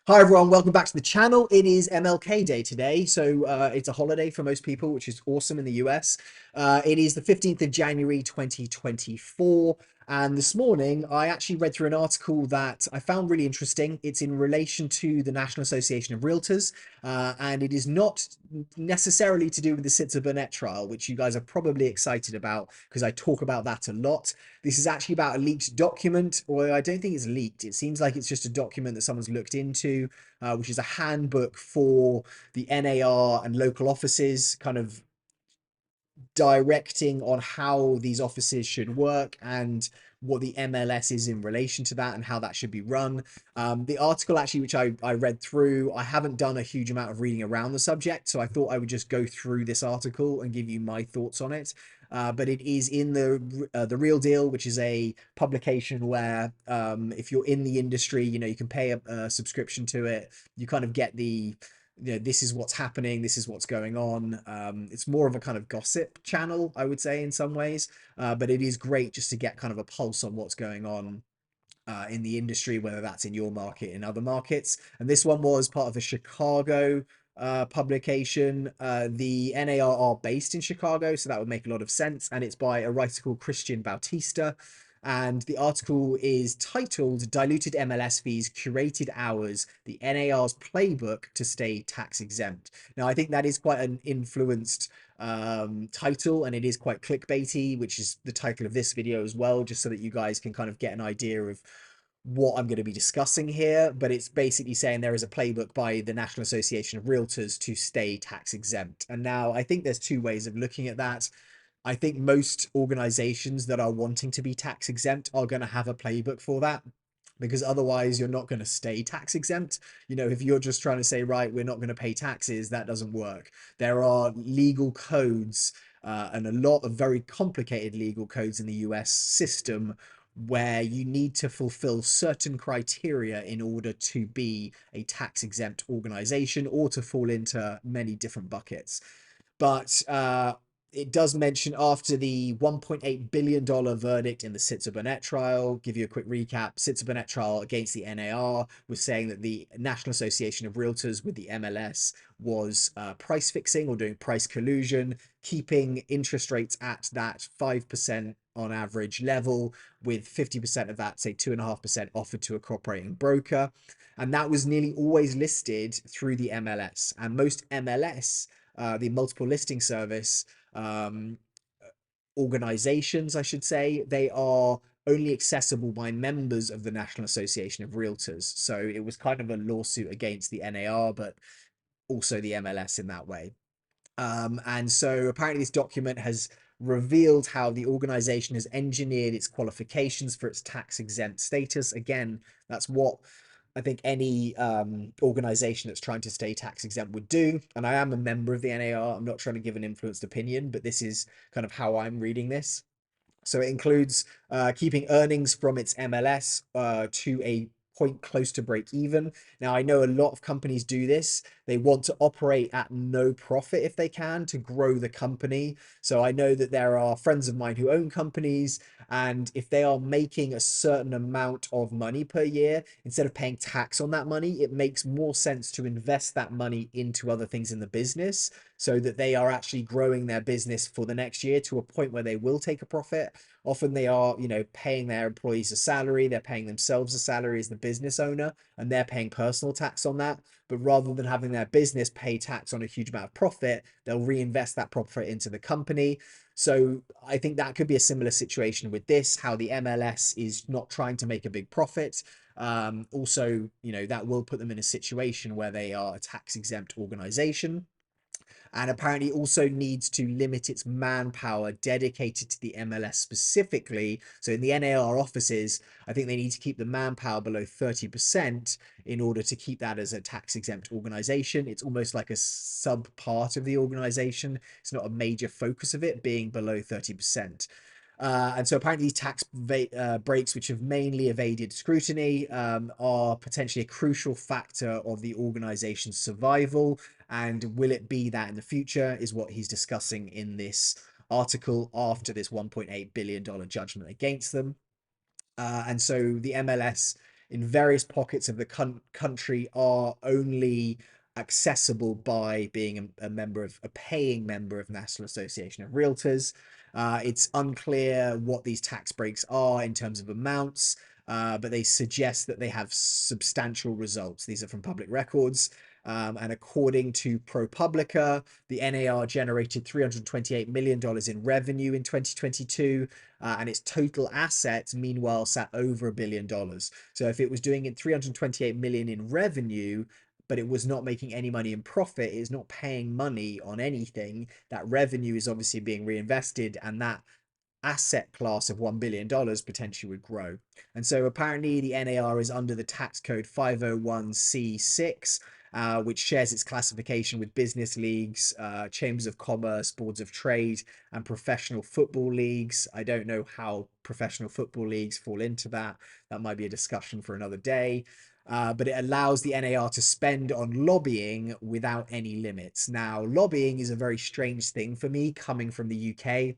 Hi everyone, welcome back to the channel. It is MLK Day today, so it's a holiday for most people, which is awesome in the US. It is the 15th of January 2024, and this morning I actually read through an article that I found really interesting. It's in relation to the National Association of Realtors, and it is not necessarily to do with the Sitzer Burnett trial, which you guys are probably excited about because I talk about that a lot. This is actually about a leaked document, or I don't think it's leaked. It seems like it's just a document that someone's looked into, which is a handbook for the NAR and local offices, kind of directing on how these offices should work and what the MLS is in relation to that and how that should be run. The article actually, which I read through, I haven't done a huge amount of reading around the subject, so I thought I would just go through this article and give you my thoughts on it. But it is in the Real Deal, which is a publication where if you're in the industry, you can pay a subscription to it. You kind of get this is what's happening, this is what's going on. It's more of a kind of gossip channel, I would say, in some ways, but it is great just to get kind of a pulse on what's going on in the industry, whether that's in your market, in other markets. And this one was part of a Chicago publication. The NAR are based in Chicago, so that would make a lot of sense. And it's by a writer called Christian Bautista. And the article is titled Diluted MLS Fees, Curated Hours, the NAR's Playbook to Stay Tax Exempt. Now, I think that is quite an influenced title, and it is quite clickbaity, which is the title of this video as well, just so that you guys can kind of get an idea of what I'm going to be discussing here. But it's basically saying there is a playbook by the National Association of Realtors to stay tax exempt. And now I think there's two ways of looking at that. I think most organizations that are wanting to be tax exempt are going to have a playbook for that, because otherwise you're not going to stay tax exempt. If you're just trying to say, right, we're not going to pay taxes, that doesn't work. There are legal codes and a lot of very complicated legal codes in the US system where you need to fulfill certain criteria in order to be a tax exempt organization or to fall into many different buckets. But it does mention after the $1.8 billion verdict in the Sitzer Burnett trial. Give you a quick recap. Sitzer Burnett trial against the NAR was saying that the National Association of Realtors with the MLS was price fixing or doing price collusion, keeping interest rates at that 5% on average level, with 50% of that, say 2.5%, offered to a cooperating broker. And that was nearly always listed through the MLS. And most MLS, the multiple listing service organizations, I should say, they are only accessible by members of the National Association of Realtors. So it was kind of a lawsuit against the NAR, but also the MLS in that way. And so apparently this document has revealed how the organization has engineered its qualifications for its tax exempt status. Again, that's what I think any organization that's trying to stay tax exempt would do. And I am a member of the NAR. I'm not trying to give an influenced opinion, but this is kind of how I'm reading this. So it includes keeping earnings from its MLS to a point close to break even. Now, I know a lot of companies do this. They want to operate at no profit if they can to grow the company. So I know that there are friends of mine who own companies, and if they are making a certain amount of money per year, instead of paying tax on that money, it makes more sense to invest that money into other things in the business so that they are actually growing their business for the next year to a point where they will take a profit. Often they are, paying their employees a salary, they're paying themselves a salary as the business owner, and they're paying personal tax on that. But rather than having their business pay tax on a huge amount of profit, they'll reinvest that profit into the company. So I think that could be a similar situation with this, how the MLS is not trying to make a big profit. Also, that will put them in a situation where they are a tax exempt organization, and apparently also needs to limit its manpower dedicated to the MLS specifically. So in the NAR offices, I think they need to keep the manpower below 30% in order to keep that as a tax exempt organization. It's almost like a sub part of the organization. It's not a major focus of it being below 30%. And so apparently these tax breaks, which have mainly evaded scrutiny, are potentially a crucial factor of the organization's survival. And will it be that in the future, is what he's discussing in this article after this $1.8 billion judgment against them. And so the MLS in various pockets of the country are only accessible by being a member of a paying member of National Association of Realtors. It's unclear what these tax breaks are in terms of amounts, but they suggest that they have substantial results. These are from public records. And according to ProPublica, the NAR generated $328 million in revenue in 2022, and its total assets, meanwhile, sat over $1 billion. So if it was doing it 328 million in revenue, but it was not making any money in profit, it is not paying money on anything. That revenue is obviously being reinvested, and that asset class of $1 billion potentially would grow. And so apparently the NAR is under the tax code 501c6, which shares its classification with business leagues, chambers of commerce, boards of trade, and professional football leagues. I don't know how professional football leagues fall into that. That might be a discussion for another day. But it allows the NAR to spend on lobbying without any limits. Now, lobbying is a very strange thing for me coming from the UK.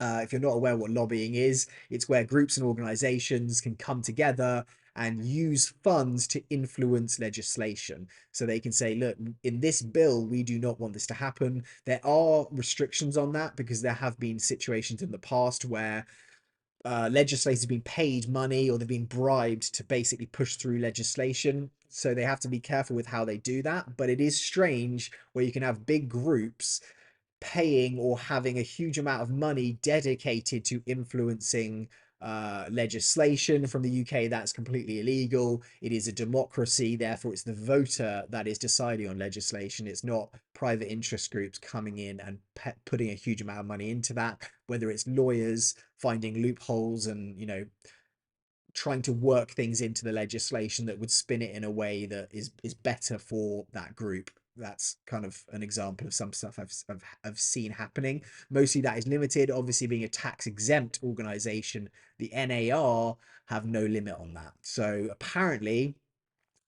If you're not aware what lobbying is, it's where groups and organizations can come together and use funds to influence legislation. So they can say, look, in this bill, we do not want this to happen. There are restrictions on that because there have been situations in the past where legislators have been paid money or they've been bribed to basically push through legislation. So they have to be careful with how they do that. But it is strange where you can have big groups paying or having a huge amount of money dedicated to influencing legislation. From the UK, that's completely illegal. It is a democracy, therefore it's the voter that is deciding on legislation. It's not private interest groups coming in and putting a huge amount of money into that, whether it's lawyers finding loopholes and, you know, trying to work things into the legislation that would spin it in a way that is better for that group. That's kind of an example of some stuff I've seen happening. Mostly that is limited. Obviously, being a tax exempt organization, the NAR have no limit on that. So apparently,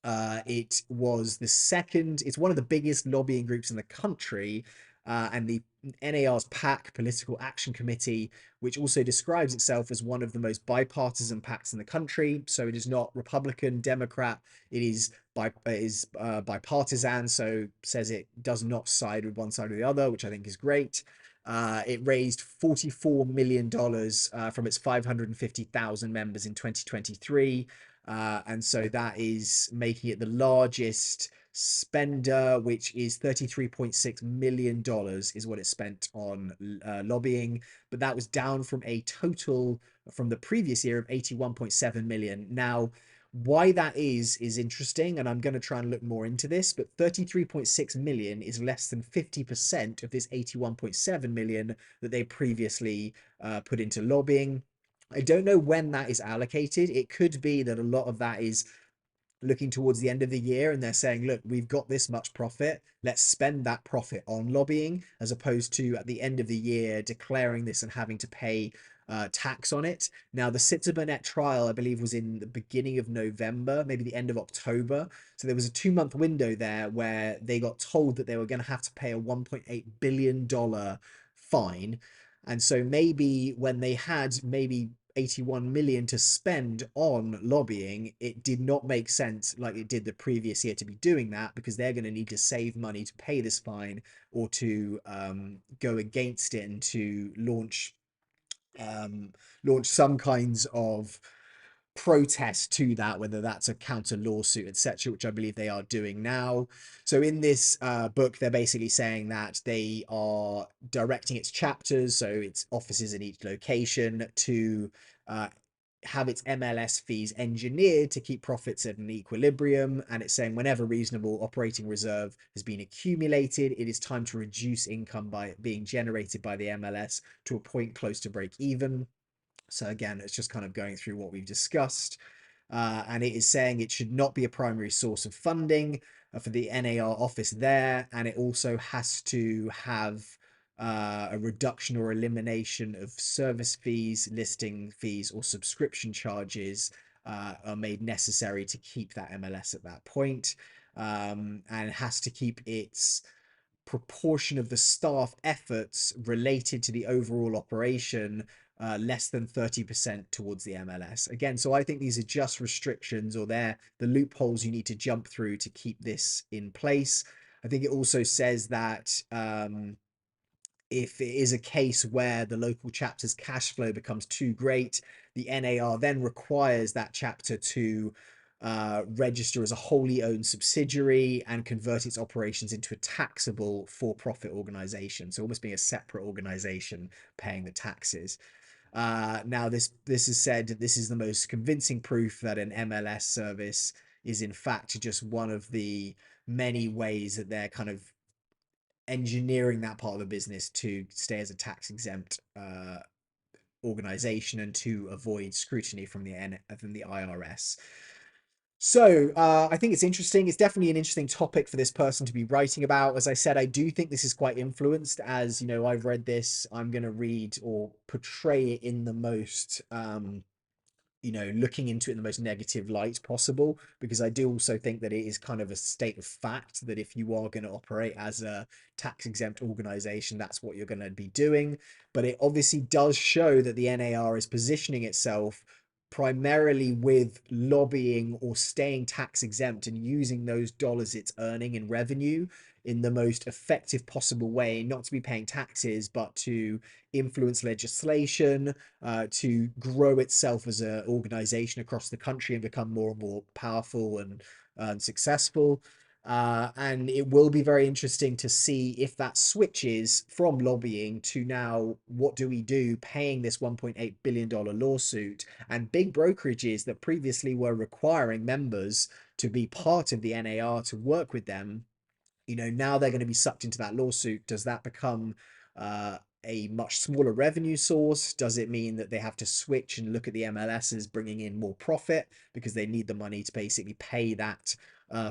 it was the second, it's one of the biggest lobbying groups in the country. And the NAR's PAC, Political Action Committee, which also describes itself as one of the most bipartisan PACs in the country. So it is not Republican, Democrat, it is bipartisan, so says it does not side with one side or the other, which I think is great. It raised $44 million from its 550,000 members in 2023. And so that is making it the largest spender, which is $33.6 million is what it spent on lobbying. But that was down from a total from the previous year of 81.7 million. Now, why that is interesting, and I'm going to try and look more into this, but 33.6 million is less than 50% of this 81.7 million that they previously put into lobbying. I don't know when that is allocated. It could be that a lot of that is looking towards the end of the year and they're saying, look, we've got this much profit, let's spend that profit on lobbying, as opposed to at the end of the year declaring this and having to pay tax on it. Now, the Citibanet trial, I believe, was in the beginning of November, maybe the end of October. So there was a 2-month window there where they got told that they were going to have to pay a $1.8 billion fine. And so maybe when they had maybe 81 million to spend on lobbying, it did not make sense like it did the previous year to be doing that, because they're going to need to save money to pay this fine or to go against it and to launch some kinds of protest to that, whether that's a counter lawsuit, etc., which I believe they are doing now. So in this book, they're basically saying that they are directing its chapters, so its offices in each location, to have its MLS fees engineered to keep profits at an equilibrium. And it's saying whenever reasonable operating reserve has been accumulated, it is time to reduce income by being generated by the MLS to a point close to break even. So again, it's just kind of going through what we've discussed. And it is saying it should not be a primary source of funding for the NAR office there. And it also has to have a reduction or elimination of service fees, listing fees, or subscription charges are made necessary to keep that MLS at that point. And it has to keep its proportion of the staff efforts related to the overall operation less than 30% towards the MLS. Again, so I think these are just restrictions, or they're the loopholes you need to jump through to keep this in place. I think it also says that if it is a case where the local chapter's cash flow becomes too great, the NAR then requires that chapter to register as a wholly owned subsidiary and convert its operations into a taxable for-profit organization. So almost being a separate organization paying the taxes. Now, this is said that this is the most convincing proof that an MLS service is in fact just one of the many ways that they're kind of engineering that part of the business to stay as a tax exempt organization and to avoid scrutiny from the IRS. So I think it's interesting. It's definitely an interesting topic for this person to be writing about. As I said, I do think this is quite influenced. As you know, I've read this. I'm going to read or portray it in the most looking into it in the most negative light possible, because I do also think that it is kind of a state of fact that if you are going to operate as a tax exempt organization, that's what you're going to be doing. But it obviously does show that the NAR is positioning itself primarily with lobbying or staying tax exempt and using those dollars it's earning in revenue in the most effective possible way, not to be paying taxes, but to influence legislation, to grow itself as an organization across the country and become more and more powerful and successful. And it will be very interesting to see if that switches from lobbying to now, what do we do paying this $1.8 billion lawsuit, and big brokerages that previously were requiring members to be part of the NAR to work with them, now they're going to be sucked into that lawsuit. Does that become a much smaller revenue source? Does it mean that they have to switch and look at the MLS as bringing in more profit because they need the money to basically pay that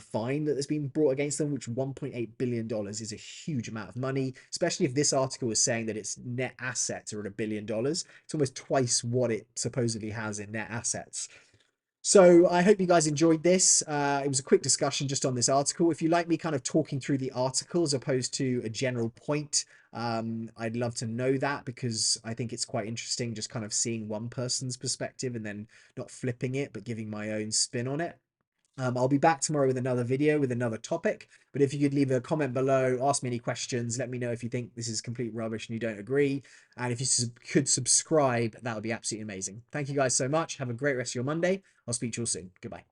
fine that has been brought against them, which $1.8 billion is a huge amount of money, especially if this article is saying that its net assets are at $1 billion. It's almost twice what it supposedly has in net assets. So I hope you guys enjoyed this. It was a quick discussion just on this article. If you like me kind of talking through the article as opposed to a general point, I'd love to know that, because I think it's quite interesting just kind of seeing one person's perspective and then not flipping it, but giving my own spin on it. I'll be back tomorrow with another video with another topic, but if you could leave a comment below, ask me any questions, let me know if you think this is complete rubbish and you don't agree, and if you could subscribe, that would be absolutely amazing. Thank you guys so much. Have a great rest of your Monday. I'll speak to you all soon. Goodbye.